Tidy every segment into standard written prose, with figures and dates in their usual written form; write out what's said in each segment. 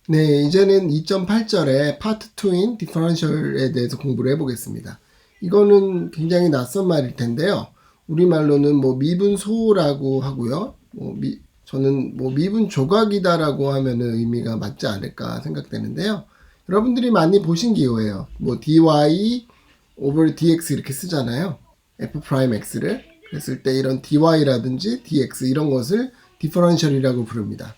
네, 이제는 2.8절의 파트 2인 디퍼런셜에 대해서 공부를 해보겠습니다. 이거는 굉장히 낯선 말일 텐데요. 우리말로는 뭐 미분소라고 하고요. 저는 뭐 미분 조각이다라고 하면은 의미가 맞지 않을까 생각되는데요. 여러분들이 많이 보신 기호예요. 뭐 dy over dx 이렇게 쓰잖아요. f 프라임 x를. 그랬을 때 이런 dy라든지 dx 이런 것을 디퍼런셜이라고 부릅니다.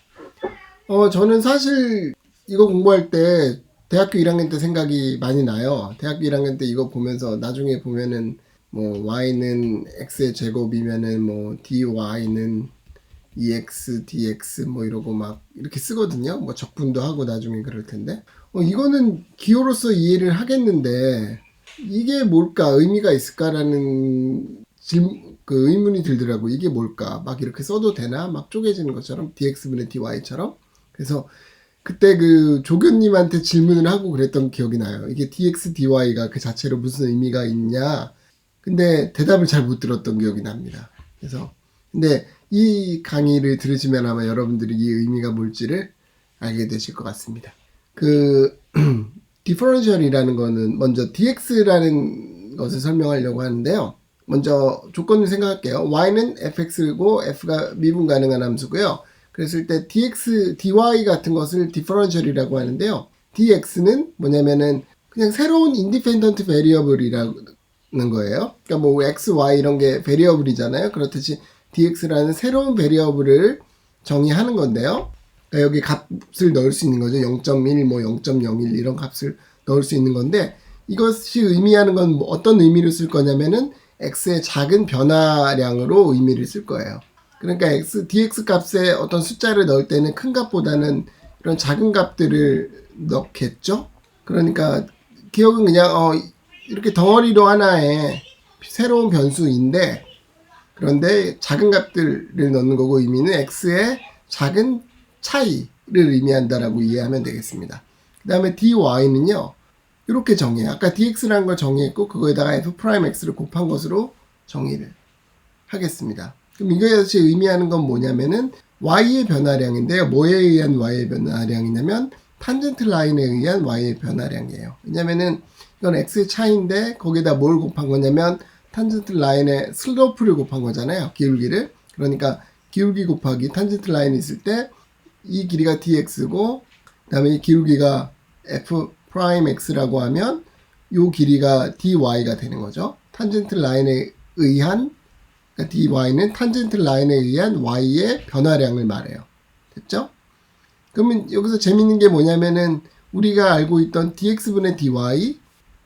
저는 사실 이거 공부할 때 대학교 1학년 때 생각이 많이 나요. 대학교 1학년 때 이거 보면서 나중에 보면은 뭐 y는 x의 제곱이면은 뭐 dy는 ex, dx 뭐 이러고 막 이렇게 쓰거든요. 뭐 적분도 하고 나중에 그럴 텐데. 이거는 기호로서 이해를 하겠는데 이게 뭘까? 의미가 있을까라는 그 의문이 들더라고. 이게 뭘까? 막 이렇게 써도 되나? 막 쪼개지는 것처럼 dx분의 dy처럼. 그래서 그때 그 조교님한테 질문을 하고 그랬던 기억이 나요. 이게 dx, dy가 그 자체로 무슨 의미가 있냐? 근데 대답을 잘 못 들었던 기억이 납니다. 그래서 근데 이 강의를 들으시면 아마 여러분들이 이 의미가 뭘지를 알게 되실 것 같습니다. 그 디퍼런셜이라는 거는 먼저 dx라는 것을 설명하려고 하는데요. 먼저 조건을 생각할게요. y는 fx고 f가 미분 가능한 함수고요. 그랬을 때 dx, dy 같은 것을 디퍼런셜이라고 하는데요. dx는 뭐냐면은 그냥 새로운 인디펜던트 베리어블이라는 거예요. 그러니까 뭐 x, y 이런 게 베리어블이잖아요. 그렇듯이 dx라는 새로운 베리어블을 정의하는 건데요. 그러니까 여기 값을 넣을 수 있는 거죠. 0.1, 뭐 0.01 이런 값을 넣을 수 있는 건데 이것이 의미하는 건 뭐 어떤 의미를 쓸 거냐면은 x의 작은 변화량으로 의미를 쓸 거예요. 그러니까 dx 값에 어떤 숫자를 넣을 때는 큰 값보다는 이런 작은 값들을 넣겠죠. 그러니까 기억은 그냥 이렇게 덩어리로 하나의 새로운 변수인데 그런데 작은 값들을 넣는 거고 의미는 x의 작은 차이를 의미한다라고 이해하면 되겠습니다. 그 다음에 dy는요. 이렇게 정의해요. 아까 dx라는 걸 정의했고 그거에다가 f'x를 곱한 것으로 정의를 하겠습니다. 그럼 이것이 의미하는 건 뭐냐면은 y의 변화량인데요. 뭐에 의한 y의 변화량이냐면 탄젠트 라인에 의한 y의 변화량이에요. 왜냐면은 이건 x의 차이인데 거기다 뭘 곱한 거냐면 탄젠트 라인에 슬로프를 곱한 거잖아요. 기울기를. 그러니까 기울기 곱하기 탄젠트 라인이 있을 때 이 길이가 dx고 그 다음에 이 기울기가 f 프라임 x라고 하면 이 길이가 dy가 되는 거죠. 탄젠트 라인에 의한 그러니까 dy는 탄젠트 라인에 의한 y의 변화량을 말해요. 됐죠? 그러면 여기서 재밌는 게 뭐냐면은 우리가 알고 있던 dx분의 dy가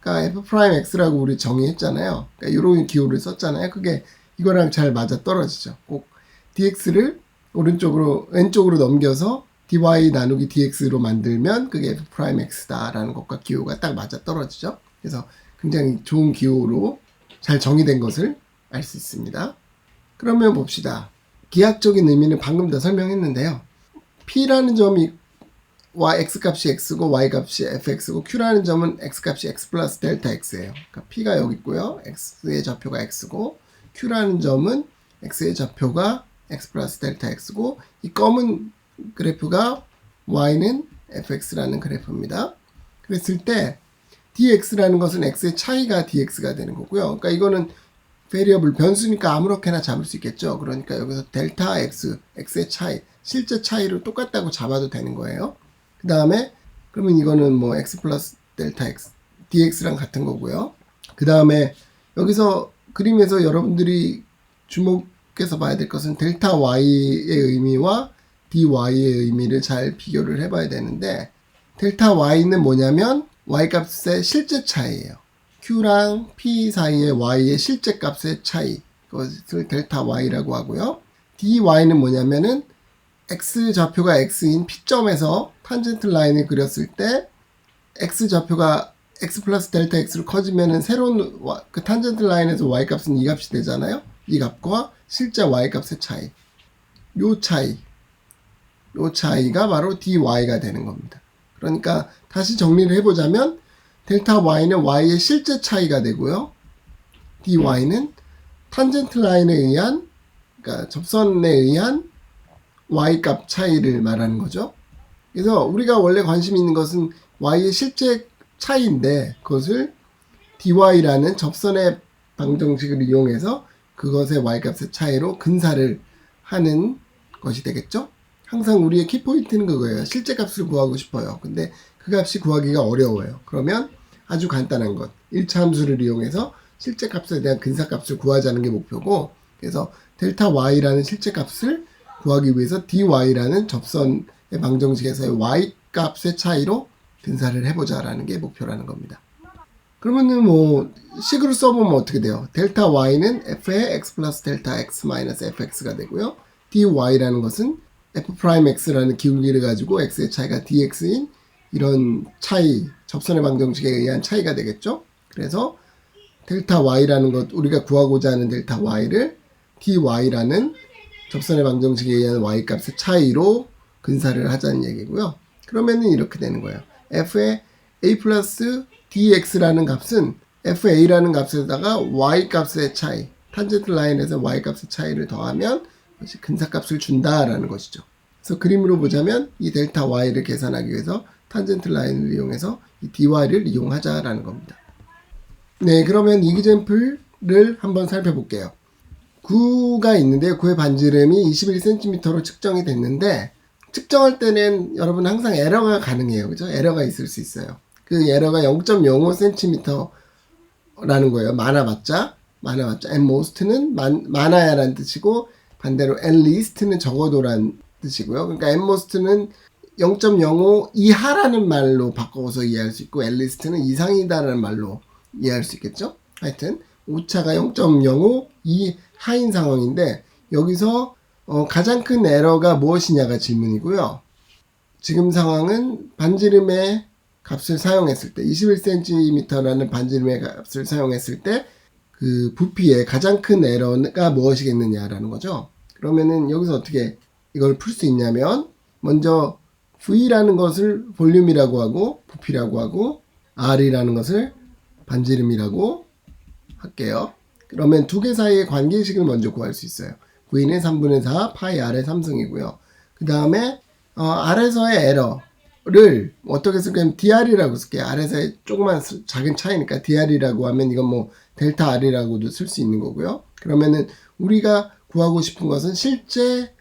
f'x라고 우리 정의했잖아요. 그러니까 이런 기호를 썼잖아요. 그게 이거랑 잘 맞아 떨어지죠. 꼭 dx를 왼쪽으로 넘겨서 dy 나누기 dx로 만들면 그게 f'x다라는 것과 기호가 딱 맞아 떨어지죠. 그래서 굉장히 좋은 기호로 잘 정의된 것을 알 수 있습니다. 그러면 봅시다. 기하학적인 의미는 방금 다 설명했는데요. P라는 점이 x값이 x고 y값이 fx고 q라는 점은 x값이 x 플러스 델타 x예요. 그러니까 P가 여기 있고요. x의 좌표가 x고 q라는 점은 x의 좌표가 x 플러스 델타 x고 이 검은 그래프가 y는 fx라는 그래프입니다. 그랬을 때 dx라는 것은 x의 차이가 dx가 되는 거고요. 그러니까 이거는 베리어블 변수니까 아무렇게나 잡을 수 있겠죠. 그러니까 여기서 델타 x, x의 차이, 실제 차이로 똑같다고 잡아도 되는 거예요. 그 다음에 그러면 이거는 뭐 x 플러스 델타 x, dx랑 같은 거고요. 그 다음에 여기서 그림에서 여러분들이 주목해서 봐야 될 것은 델타 y의 의미와 dy의 의미를 잘 비교를 해봐야 되는데 델타 y는 뭐냐면 y 값의 실제 차이예요. q랑 p 사이의 y의 실제 값의 차이, 그것을 델타 y라고 하고요. dy는 뭐냐면은 x 좌표가 x인 p점에서 탄젠트 라인을 그렸을 때 x 좌표가 x 플러스 델타 x로 커지면은 새로운 그 탄젠트 라인에서 y 값은 이 값이 되잖아요. 이 값과 실제 y 값의 차이, 요 차이가 바로 dy가 되는 겁니다. 그러니까 다시 정리를 해보자면 델타 y는 y의 실제 차이가 되고요. dy는 탄젠트 라인에 의한, 그러니까 접선에 의한 y 값 차이를 말하는 거죠. 그래서 우리가 원래 관심 있는 것은 y의 실제 차이인데 그것을 dy라는 접선의 방정식을 이용해서 그것의 y값의 차이로 근사를 하는 것이 되겠죠. 항상 우리의 키포인트는 그거예요. 실제 값을 구하고 싶어요. 근데 그 값이 구하기가 어려워요. 그러면 아주 간단한 것 1차 함수를 이용해서 실제 값에 대한 근사 값을 구하자는 게 목표고, 그래서 델타 y라는 실제 값을 구하기 위해서 dy라는 접선의 방정식에서의 y 값의 차이로 근사를 해보자라는 게 목표라는 겁니다. 그러면은 뭐 식으로 써보면 어떻게 돼요? 델타 y는 f의 x 플러스 델타 x 마이너스 fx가 되고요. dy라는 것은 f'x라는 기울기를 가지고 x의 차이가 dx인 이런 차이, 접선의 방정식에 의한 차이가 되겠죠. 그래서 델타 y라는 것, 우리가 구하고자 하는 델타 y를 dy라는 접선의 방정식에 의한 y값의 차이로 근사를 하자는 얘기고요. 그러면은 이렇게 되는 거예요. f의 a 플러스 dx라는 값은 fa라는 값에다가 y값의 차이, 탄젠트 라인에서 y값의 차이를 더하면 그것이 근사값을 준다라는 것이죠. 그래서 그림으로 보자면 이 델타 y를 계산하기 위해서 탄젠트 라인을 이용해서 이 dy를 이용하자라는 겁니다. 네, 그러면 이그젬플을 한번 살펴볼게요. 구가 있는데요. 구의 반지름이 21cm로 측정이 됐는데, 측정할 때는 여러분 항상 에러가 가능해요. 그죠? 에러가 있을 수 있어요. 그 에러가 0.05cm라는 거예요. 많아봤자 at most는 많아야라는 뜻이고, 반대로 at least는 적어도란 뜻이고요. 그러니까 at most는 0.05 이하라는 말로 바꿔서 이해할 수 있고, at least는 이상이다라는 말로 이해할 수 있겠죠? 하여튼 오차가 0.05 이하인 상황인데, 여기서 가장 큰 에러가 무엇이냐가 질문이고요. 지금 상황은 반지름의 값을 사용했을 때 21cm라는 반지름의 값을 사용했을 때 그 부피의 가장 큰 에러가 무엇이겠느냐라는 거죠. 그러면은 여기서 어떻게 이걸 풀 수 있냐면, 먼저 V라는 것을 볼륨이라고 하고 부피라고 하고 R이라는 것을 반지름이라고 할게요. 그러면 두 개 사이의 관계식을 먼저 구할 수 있어요. V는 3분의 4 파이 R의 3승이고요. 그 다음에 R에서의 에러를 어떻게 쓸까요? dr이라고 쓸게요. R에서의 조그만 작은 차이니까 dr이라고 하면 이건 뭐 델타 R이라고도 쓸 수 있는 거고요. 그러면은 우리가 구하고 싶은 것은 실제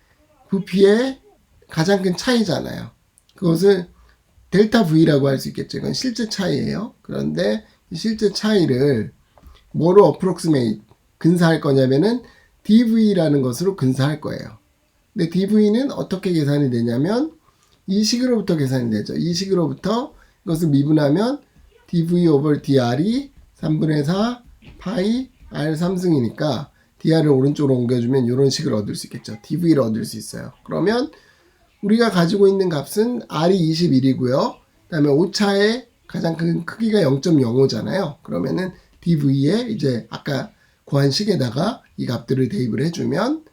부피의 가장 큰 차이잖아요. 그것을 델타 V라고 할 수 있겠죠. 이건 실제 차이예요. 그런데 이 실제 차이를 뭐로 approximate, 근사할 거냐면은 dV라는 것으로 근사할 거예요. 근데 dV는 어떻게 계산이 되냐면 이 식으로부터 계산이 되죠. 이 식으로부터 이것을 미분하면 dV over dr이 3분의 4 파이 r 3승이니까 dr을 오른쪽으로 옮겨주면 이런 식을 얻을 수 있겠죠. dV를 얻을 수 있어요. 그러면 우리가 가지고 있는 값은 r이 21이고요. 그 다음에 오차의 가장 큰 크기가 0.05잖아요. 그러면은 dv에 이제 아까 구한 식에다가 이 값들을 대입을 해주면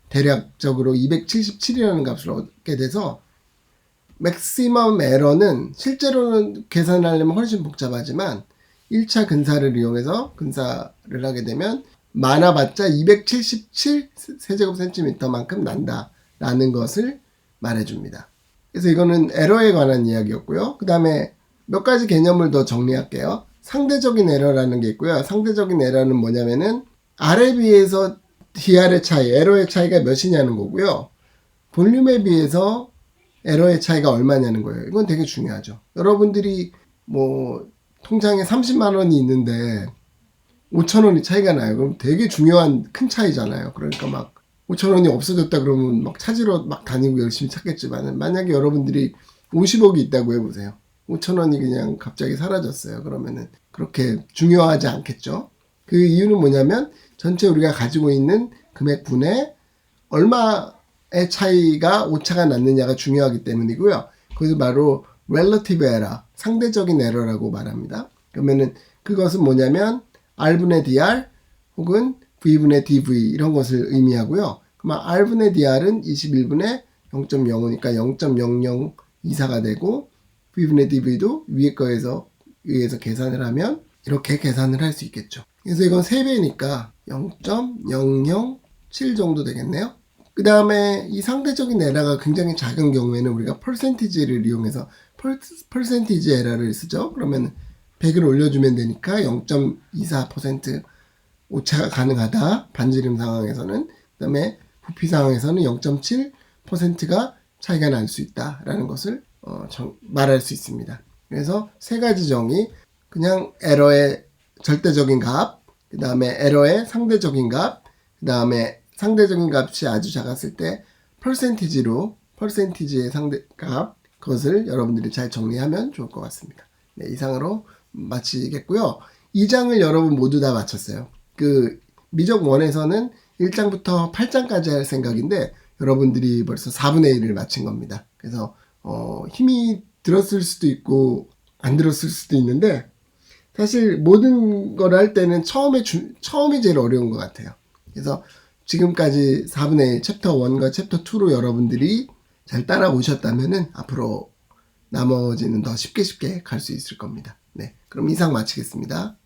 대략적으로 277이라는 값을 얻게 돼서, 맥시멈 에러는 실제로는 계산하려면 훨씬 복잡하지만 1차 근사를 이용해서 근사를 하게 되면 많아봤자 277 세제곱센티미터만큼 난다라는 것을 말해줍니다. 그래서 이거는 에러에 관한 이야기였고요. 그 다음에 몇 가지 개념을 더 정리할게요. 상대적인 에러라는 게 있고요. 상대적인 에러는 뭐냐면은 R에 비해서 dr의 차이, 에러의 차이가 몇이냐는 거고요. 볼륨에 비해서 에러의 차이가 얼마냐는 거예요. 이건 되게 중요하죠. 여러분들이 뭐 통장에 30만 원이 있는데 5천 원이 차이가 나요. 그럼 되게 중요한 큰 차이잖아요. 그러니까 막 5천 원이 없어졌다 그러면 막 찾으러 막 다니고 열심히 찾겠지만, 만약에 여러분들이 50억이 있다고 해보세요. 5천 원이 그냥 갑자기 사라졌어요. 그러면은 그렇게 중요하지 않겠죠. 그 이유는 뭐냐면 전체 우리가 가지고 있는 금액분에 얼마의 차이가 오차가 났느냐가 중요하기 때문이고요. 그것이 바로 relative error, 상대적인 에러라고 말합니다. 그러면은 그것은 뭐냐면 R분의 dr 혹은 V분의 dv 이런 것을 의미하고요. 그러면 R분의 dr은 21분의 0.05니까 0.0024가 되고, V분의 dv도 위에 거에서 의해서 계산을 하면 이렇게 계산을 할 수 있겠죠. 그래서 이건 3배니까 0.007 정도 되겠네요. 그 다음에 이 상대적인 에러가 굉장히 작은 경우에는 우리가 퍼센티지를 이용해서 퍼센티지 에러를 쓰죠. 그러면 100을 올려주면 되니까 0.24% 오차가 가능하다. 반지름 상황에서는. 그 다음에 부피 상황에서는 0.7%가 차이가 날 수 있다라는 것을 말할 수 있습니다. 그래서 세 가지 정의, 그냥 에러의 절대적인 값, 그 다음에 에러의 상대적인 값, 그 다음에 상대적인 값이 아주 작았을 때 퍼센티지의 상대값, 그것을 여러분들이 잘 정리하면 좋을 것 같습니다. 네, 이상으로 마치겠고요. 2장을 여러분 모두 다 마쳤어요. 그 미적 1에서는 1장부터 8장까지 할 생각인데 여러분들이 벌써 4분의 1을 마친 겁니다. 그래서 힘이 들었을 수도 있고 안 들었을 수도 있는데 사실 모든 걸 할 때는 처음이 제일 어려운 것 같아요. 그래서 지금까지 4분의 1 챕터 1과 챕터 2로 여러분들이 잘 따라오셨다면은 앞으로 나머지는 더 쉽게 갈 수 있을 겁니다. 네, 그럼 이상 마치겠습니다.